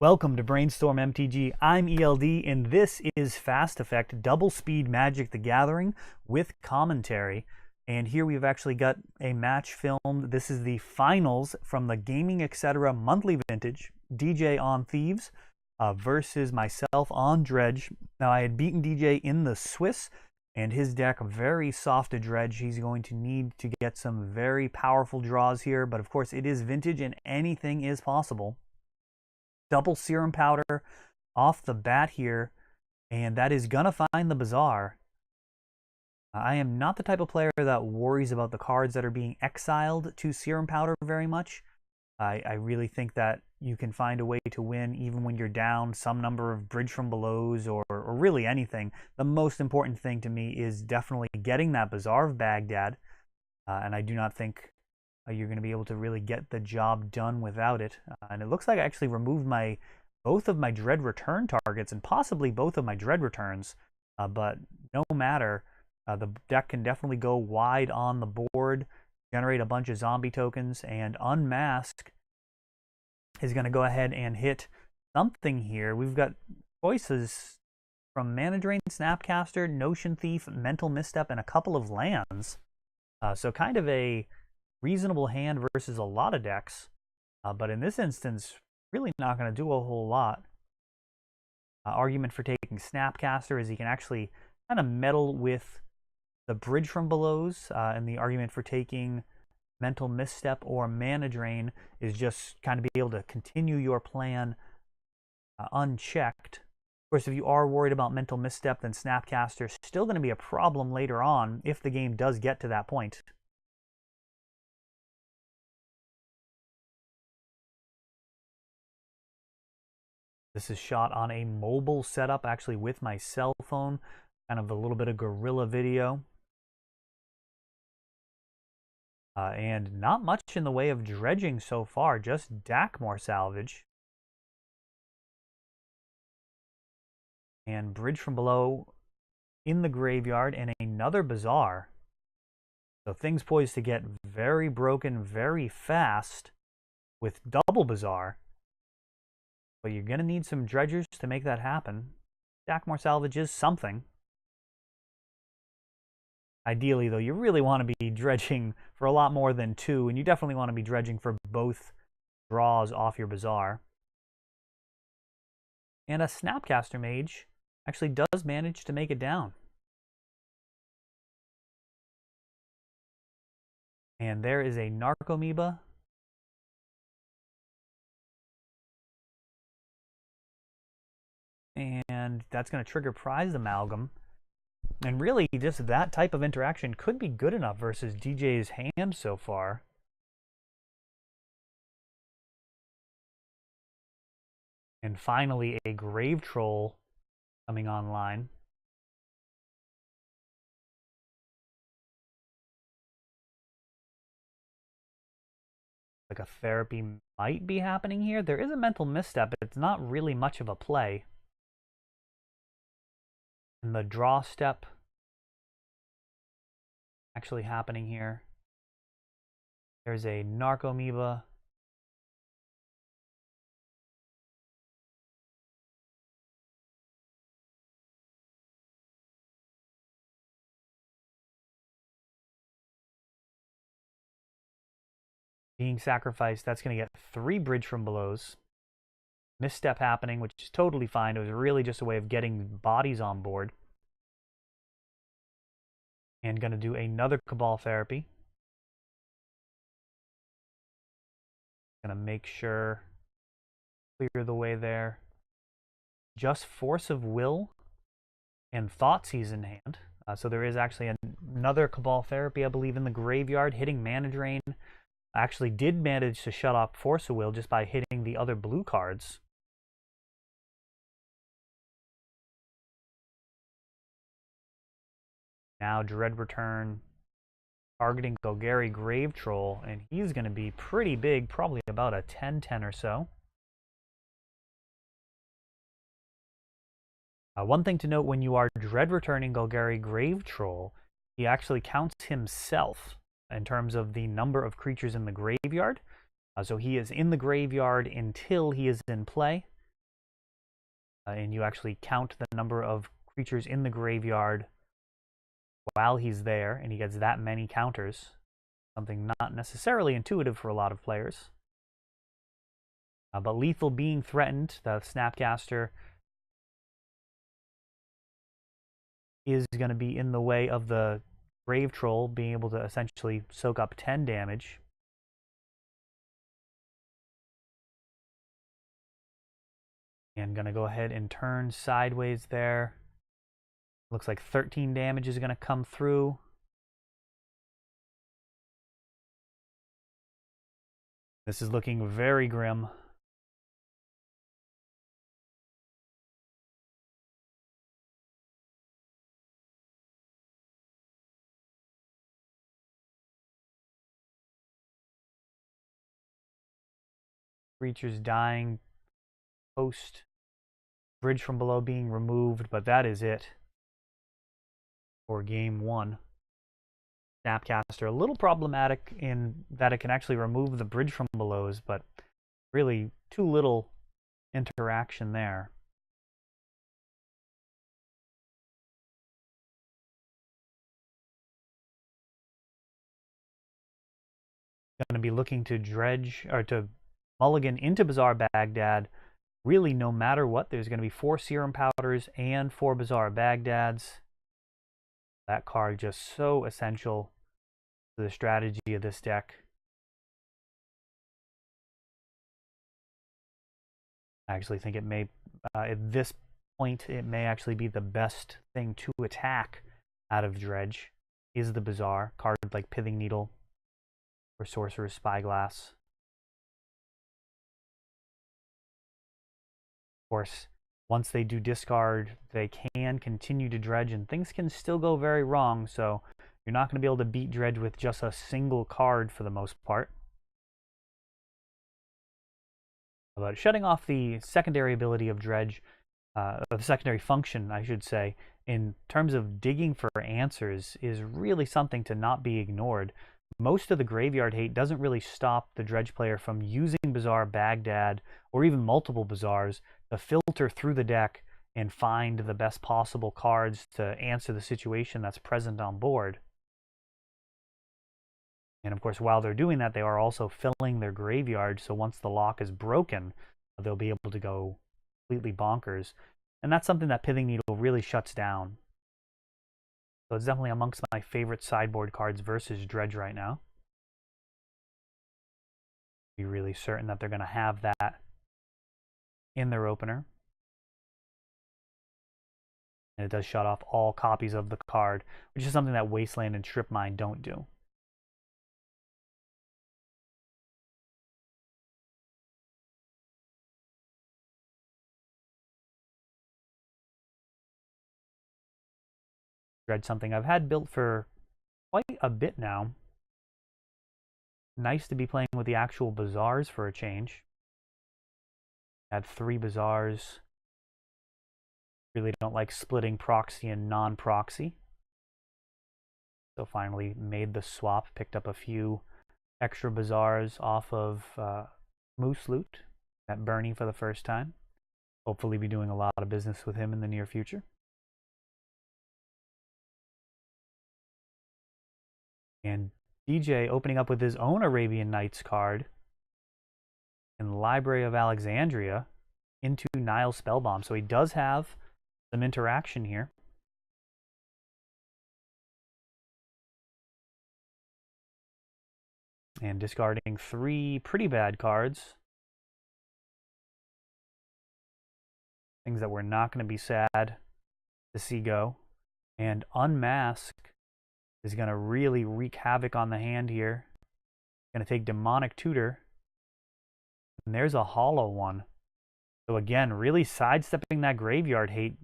Welcome to Brainstorm MTG. I'm ELD, and this is Fast Effect Double Speed Magic the Gathering with commentary. And here we've actually got a match filmed. This is the finals from the Gaming Etc. monthly vintage, DJ on Thieves versus myself on Dredge. Now, I had beaten DJ in the Swiss, and his deck very soft to Dredge. He's going to need to get some very powerful draws here, but of course it is vintage and anything is possible. Double Serum Powder off the bat here, and that is gonna find the Bazaar. I am not the type of player that worries about the cards that are being exiled to Serum Powder very much. I really think that you can find a way to win even when you're down some number of Bridge from Belows or really anything. The most important thing to me is definitely getting that Bazaar of Baghdad, and I do not think you're going to be able to really get the job done without it. And it looks like I actually removed both of my Dread return targets and possibly both of my Dread returns. But no matter, the deck can definitely go wide on the board, generate a bunch of zombie tokens, and Unmask is going to go ahead and hit something here. We've got choices from Mana Drain, Snapcaster, Notion Thief, Mental Misstep, and a couple of lands. So kind of a reasonable hand versus a lot of decks, but in this instance, really not going to do a whole lot. Argument for taking Snapcaster is he can actually kind of meddle with the Bridge from Belows, and the argument for taking Mental Misstep or Mana Drain is just kind of be able to continue your plan unchecked. Of course, if you are worried about Mental Misstep, then Snapcaster is still going to be a problem later on if the game does get to that point. This is shot on a mobile setup, actually with my cell phone, kind of a little bit of guerrilla video. And not much in the way of dredging so far, just Dakmor salvage. And Bridge from Below in the graveyard and another Bazaar. So things poised to get very broken very fast with double Bazaar. But you're going to need some dredgers to make that happen. Dakmor salvage is something. Ideally, though, you really want to be dredging for a lot more than two, and you definitely want to be dredging for both draws off your Bazaar. And a Snapcaster Mage actually does manage to make it down. And there is a Narcomoeba. And that's going to trigger Prized Amalgam. And really, just that type of interaction could be good enough versus DJ's hand so far. And finally, a Grave Troll coming online. Like a therapy might be happening here. There is a Mental Misstep, but it's not really much of a play. And the draw step actually happening here. There's a Narcomoeba. Being sacrificed, that's going to get 3 Bridge from Belows. Misstep happening, which is totally fine. It was really just a way of getting bodies on board. And going to do another Cabal Therapy. Going to make sure, clear the way there. Just Force of Will and Thoughtseize in hand. So there is actually another Cabal Therapy, I believe, in the graveyard, hitting Mana Drain. I actually did manage to shut off Force of Will just by hitting the other blue cards. Now Dread Return, targeting Golgari Grave Troll, and he's going to be pretty big, probably about a 10-10 or so. One thing to note when you are Dread Returning Golgari Grave Troll, he actually counts himself in terms of the number of creatures in the graveyard. So he is in the graveyard until he is in play. and you actually count the number of creatures in the graveyard while he's there, and he gets that many counters. Something not necessarily intuitive for a lot of players. But lethal being threatened, the Snapcaster is going to be in the way of the Grave Troll being able to essentially soak up 10 damage. And going to go ahead and turn sideways there. Looks like 13 damage is going to come through. This is looking very grim. Creatures dying post bridge from below being removed, but that is it for game one. Snapcaster, a little problematic in that it can actually remove the bridge from belows, but really too little interaction there. Going to be looking to dredge or to mulligan into Bazaar Baghdad. Really, no matter what, there's going to be 4 Serum Powders and 4 Bazaar Baghdads. That card just so essential to the strategy of this deck. I actually think it may, at this point, it may actually be the best thing to attack out of Dredge is the Bazaar. Cards like Pithing Needle or Sorcerer's Spyglass. Of course, once they do discard, they can continue to dredge, and things can still go very wrong, so you're not going to be able to beat Dredge with just a single card for the most part. But shutting off the secondary ability of Dredge, the secondary function, I should say, in terms of digging for answers is really something to not be ignored. Most of the graveyard hate doesn't really stop the Dredge player from using Bazaar Baghdad or even multiple Bazaars to filter through the deck and find the best possible cards to answer the situation that's present on board. And of course, while they're doing that, they are also filling their graveyard, so once the lock is broken, they'll be able to go completely bonkers. And that's something that Pithing Needle really shuts down. So it's definitely amongst my favorite sideboard cards versus Dredge right now. Be really certain that they're going to have that in their opener. And it does shut off all copies of the card, which is something that Wasteland and Strip Mine don't do. Dredge, something I've had built for quite a bit now. Nice to be playing with the actual Bazaars for a change. Had 3 Bazaars. Really don't like splitting proxy and non-proxy. So finally made the swap, picked up a few extra Bazaars off of Moose Loot at Bernie for the first time. Hopefully be doing a lot of business with him in the near future. And DJ opening up with his own Arabian Nights card in Library of Alexandria into Nile Spellbomb. So he does have some interaction here. And discarding 3 pretty bad cards. Things that we're not going to be sad to see go. And Unmask is going to really wreak havoc on the hand here. Going to take Demonic Tutor. And there's a hollow one. So again, really sidestepping that graveyard hate.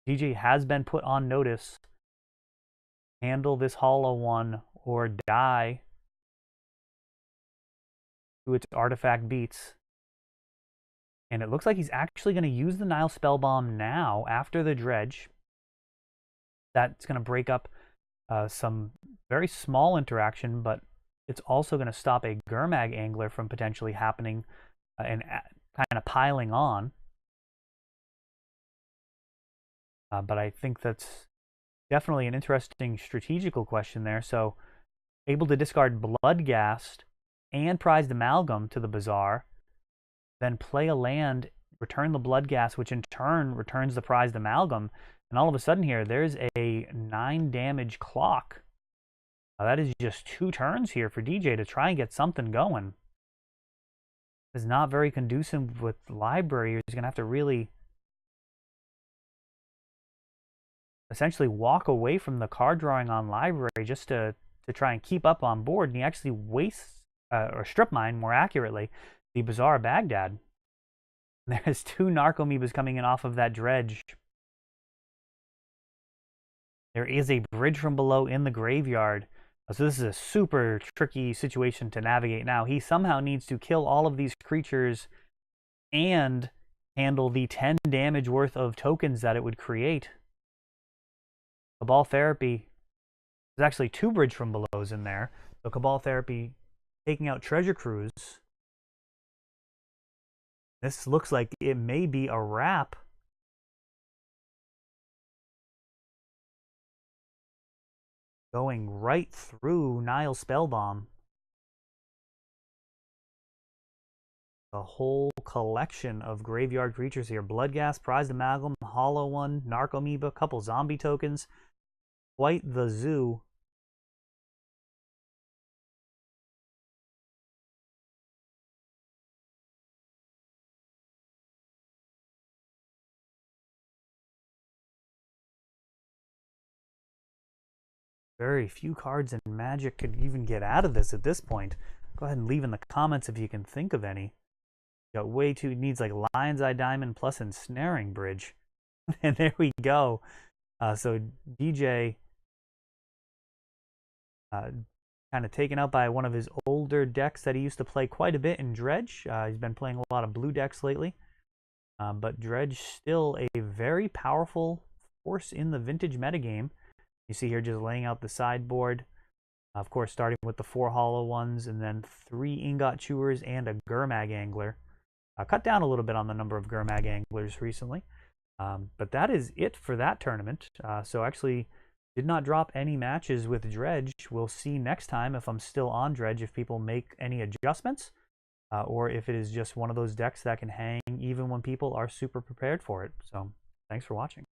DJ has been put on notice. Handle this hollow one or die to its artifact beats. And it looks like he's actually going to use the Nile Spellbomb now after the Dredge. That's going to break up some very small interaction, but it's also going to stop a Gurmag Angler from potentially happening and kind of piling on. But I think that's definitely an interesting strategical question there. So able to discard Bloodghast and Prized Amalgam to the Bazaar, then play a land, return the Bloodghast, which in turn returns the Prized Amalgam, and all of a sudden here, there's a 9 damage clock. That is just 2 turns here for DJ to try and get something going. It's not very conducive with library. He's going to have to really essentially walk away from the card drawing on library just to try and keep up on board. And he actually wastes, or strip mine more accurately, the Bazaar Baghdad. There's 2 Narcomoebas coming in off of that Dredge. There is a bridge from below in the graveyard. So this is a super tricky situation to navigate now. He somehow needs to kill all of these creatures and handle the 10 damage worth of tokens that it would create. Cabal Therapy. There's actually 2 bridge from belows in there. So Cabal Therapy taking out Treasure Cruise. This looks like it may be a wrap. Going right through Nile Spellbomb. A whole collection of graveyard creatures here. Bloodghast, Prized Amalgam, Hollow One, Narcomoeba, couple zombie tokens. Quite the zoo. Very few cards in Magic could even get out of this at this point. Go ahead and leave in the comments if you can think of any. Got way too, needs like Lion's Eye Diamond plus Ensnaring Bridge. And there we go. So DJ kind of taken out by one of his older decks that he used to play quite a bit in Dredge. He's been playing a lot of blue decks lately. But Dredge still a very powerful force in the vintage metagame. You see here just laying out the sideboard. Of course, starting with the 4 Hollow Ones and then 3 Ingot Chewers and a Gurmag Angler. Cut down a little bit on the number of Gurmag Anglers recently. But that is it for that tournament. So actually did not drop any matches with Dredge. We'll see next time if I'm still on Dredge, if people make any adjustments, or if it is just one of those decks that can hang even when people are super prepared for it. So thanks for watching.